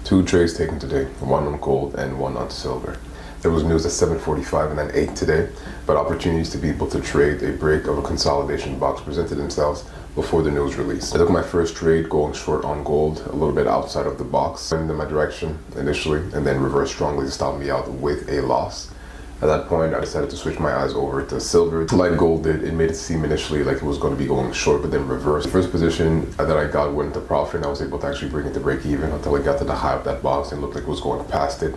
Two trades taken today, one on gold and one on silver. There was news at 7:45 and then 8 today, but opportunities to be able to trade a break of a consolidation box presented themselves before the news release. I took my first trade going short on gold, a little bit outside of the box, went in my direction initially, and then reversed strongly to stop me out with a loss. At that point, I decided to switch my eyes over to silver. Like gold did, it made it seem initially like it was going to be going short, but then reversed. The first position that I got went into profit, and I was able to actually bring it to break even until it got to the high of that box and looked like it was going past it.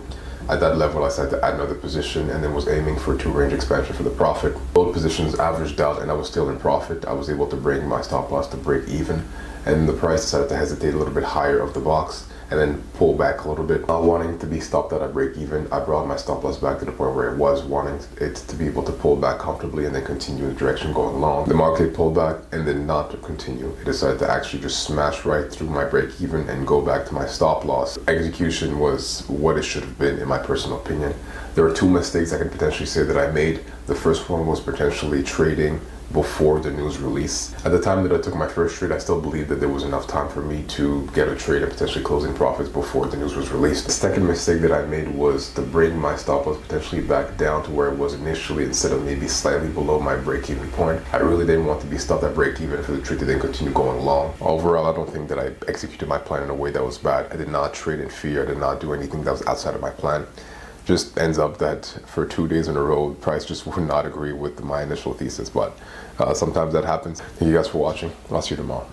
At that level, I decided to add another position and then was aiming for 2 range expansion for the profit. Both positions averaged out and I was still in profit. I was able to bring my stop loss to break even, and the price decided to hesitate a little bit higher of the box and then pull back a little bit. Not wanting to be stopped at a break even, I brought my stop loss back to the point where it was, wanting it to be able to pull back comfortably and then continue in the direction going long. The market pulled back and then not to continue. It decided to actually just smash right through my break even and go back to my stop loss. Execution was what it should have been, in my personal opinion. There were 2 mistakes I can potentially say that I made. The first one was potentially trading before the news release. At the time that I took my first trade, I still believed that there was enough time for me to get a trade and potentially closing profits before the news was released. The second mistake that I made was to bring my stop loss potentially back down to where it was initially instead of maybe slightly below my break-even point. I really didn't want to be stopped at break-even for the trade to then continue going long. Overall, I don't think that I executed my plan in a way that was bad. I did not trade in fear. I did not do anything that was outside of my plan. Just ends up that for 2 days in a row, the price just would not agree with my initial thesis, but sometimes that happens. Thank you guys for watching. I'll see you tomorrow.